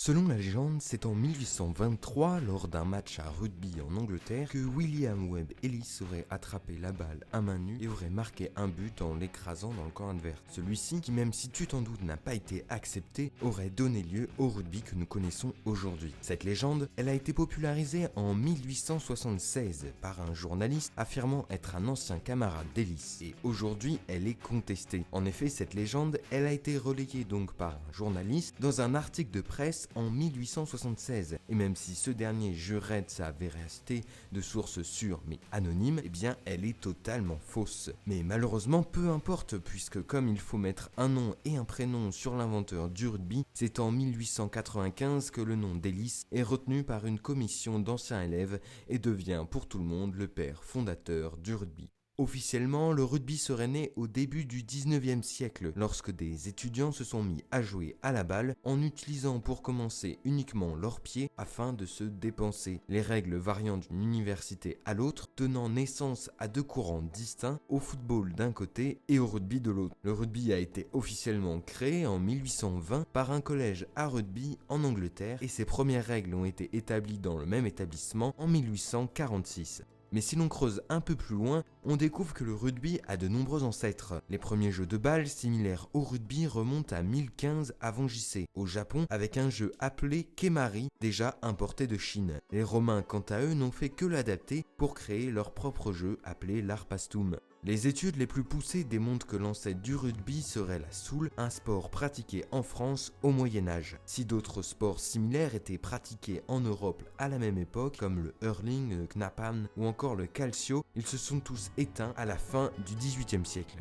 Selon la légende, c'est en 1823, lors d'un match à rugby en Angleterre, que William Webb Ellis aurait attrapé la balle à main nue et aurait marqué un but en l'écrasant dans le camp adverse. Celui-ci, qui même si tu t'en doutes n'a pas été accepté, aurait donné lieu au rugby que nous connaissons aujourd'hui. Cette légende, elle a été popularisée en 1876 par un journaliste affirmant être un ancien camarade d'Ellis, et aujourd'hui elle est contestée. En effet, cette légende, elle a été relayée donc par un journaliste dans un article de presse en 1876, et même si ce dernier jurait de sa véracité de sources sûres mais anonymes, eh bien elle est totalement fausse. Mais malheureusement peu importe, puisque comme il faut mettre un nom et un prénom sur l'inventeur du rugby, c'est en 1895 que le nom d'Ellis est retenu par une commission d'anciens élèves et devient pour tout le monde le père fondateur du rugby. Officiellement, le rugby serait né au début du 19e siècle, lorsque des étudiants se sont mis à jouer à la balle en utilisant pour commencer uniquement leurs pieds afin de se dépenser, les règles variant d'une université à l'autre, donnant naissance à deux courants distincts, au football d'un côté et au rugby de l'autre. Le rugby a été officiellement créé en 1820 par un collège à rugby en Angleterre et ses premières règles ont été établies dans le même établissement en 1846. Mais si l'on creuse un peu plus loin, on découvre que le rugby a de nombreux ancêtres. Les premiers jeux de balle similaires au rugby remontent à 1015 avant JC, au Japon, avec un jeu appelé Kemari, déjà importé de Chine. Les Romains, quant à eux, n'ont fait que l'adapter pour créer leur propre jeu appelé l'Arpastum. Les études les plus poussées démontrent que l'ancêtre du rugby serait la soule, un sport pratiqué en France au Moyen-Âge. Si d'autres sports similaires étaient pratiqués en Europe à la même époque, comme le hurling, le knapan ou encore le calcio, ils se sont tous éteints à la fin du XVIIIe siècle.